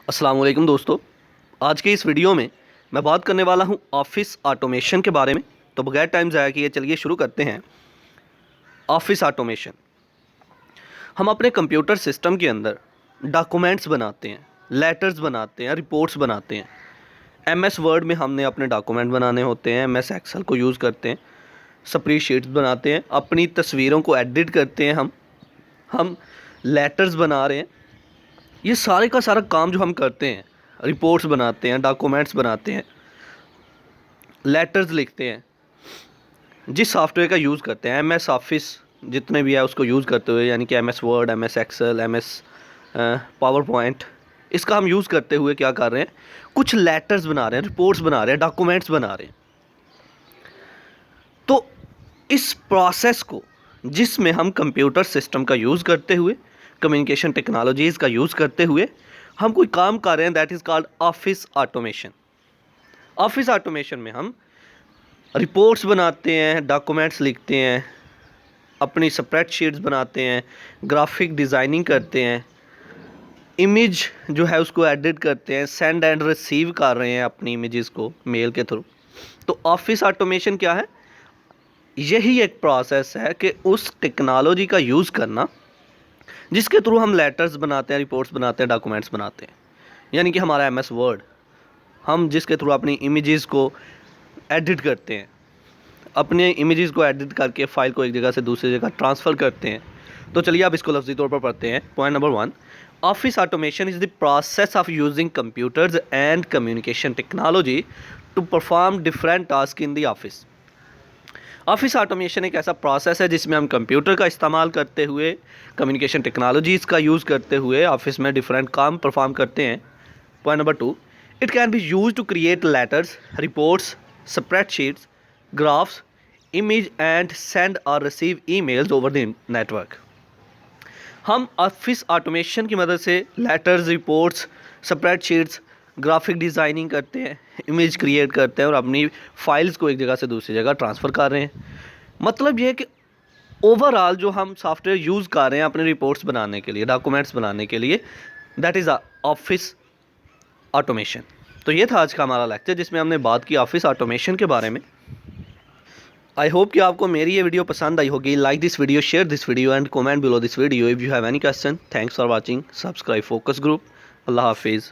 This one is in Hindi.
अस्सलाम वालेकुम दोस्तों। आज के इस वीडियो में मैं बात करने वाला हूं ऑफिस ऑटोमेशन के बारे में। तो बगैर टाइम ज़ाया किए चलिए शुरू करते हैं। ऑफिस ऑटोमेशन, हम अपने कंप्यूटर सिस्टम के अंदर डॉक्यूमेंट्स बनाते हैं, लेटर्स बनाते हैं, रिपोर्ट्स बनाते हैं। एमएस वर्ड में हमने अपने डॉक्यूमेंट बनाने होते हैं, एमएस एक्सेल को यूज़ करते हैं, स्प्रेडशीट्स बनाते हैं, अपनी तस्वीरों को एडिट करते हैं, हम लेटर्स बना रहे हैं। ये सारे का सारा काम जो हम करते हैं, रिपोर्ट्स बनाते हैं, डॉक्यूमेंट्स बनाते हैं, लेटर्स लिखते हैं, जिस सॉफ्टवेयर का यूज़ करते हैं, एमएस ऑफिस जितने भी है उसको यूज़ करते हुए, यानी कि MS Word, MS Excel, MS PowerPoint, इसका हम यूज़ करते हुए क्या कर रहे हैं, कुछ लेटर्स बना रहे हैं, रिपोर्ट्स बना रहे हैं, डॉक्यूमेंट्स बना रहे हैं। तो इस प्रोसेस को, जिसमें हम कंप्यूटर सिस्टम का यूज़ करते हुए, कम्युनिकेशन टेक्नोलॉजीज़ का यूज़ करते हुए हम कोई काम कर रहे हैं, that is called office automation. Office automation में हम रिपोर्ट्स बनाते हैं, डॉक्यूमेंट्स लिखते हैं, अपनी स्प्रेडशीट्स बनाते हैं, ग्राफिक डिज़ाइनिंग करते हैं, इमेज जो है उसको एडिट करते हैं, सेंड एंड रिसीव कर रहे हैं अपनी इमेजेस को मेल के थ्रू। तो ऑफिस ऑटोमेशन क्या है? यही एक प्रोसेस है कि उस टेक्नोलॉजी का यूज़ करना जिसके थ्रू हम लेटर्स बनाते हैं, रिपोर्ट्स बनाते हैं, डॉक्यूमेंट्स बनाते हैं। यानी कि हमारा एमएस वर्ड, हम जिसके थ्रू अपनी इमेजेस को एडिट करते हैं, अपने इमेजेस को एडिट करके फ़ाइल को एक जगह से दूसरी जगह ट्रांसफ़र करते हैं। तो चलिए अब इसको लफ्ज़ी तौर पर पढ़ते हैं। Point number 1, office automation is the process of using computers and communication technology to perform different task in the office. Office automation एक ऐसा प्रोसेस है जिसमें हम कंप्यूटर का इस्तेमाल करते हुए, कम्युनिकेशन टेक्नोलॉजीज़ का यूज़ करते हुए ऑफिस में डिफरेंट काम परफॉर्म करते हैं। Point number 2, it can be used to create letters, reports, spreadsheets, graphs, image and send और receive emails over the network. हम ऑफिस ऑटोमेशन की मदद से letters, reports, spreadsheets, graphic designing करते हैं, इमेज क्रिएट करते हैं और अपनी फाइल्स को एक जगह से दूसरी जगह ट्रांसफ़र कर रहे हैं। मतलब ये है कि ओवरऑल जो हम सॉफ्टवेयर यूज़ कर रहे हैं अपने रिपोर्ट्स बनाने के लिए, डॉक्यूमेंट्स बनाने के लिए, दैट इज़ ऑफिस ऑटोमेशन। तो ये था आज का हमारा लेक्चर जिसमें हमने बात की ऑफिस ऑटोमेशन के बारे में। आई होप कि आपको मेरी ये वीडियो पसंद आई होगी। Like this video, share this video and comment below this video if you have any question. Thanks for watching. Subscribe Focus Group. अल्लाह हाफिज़।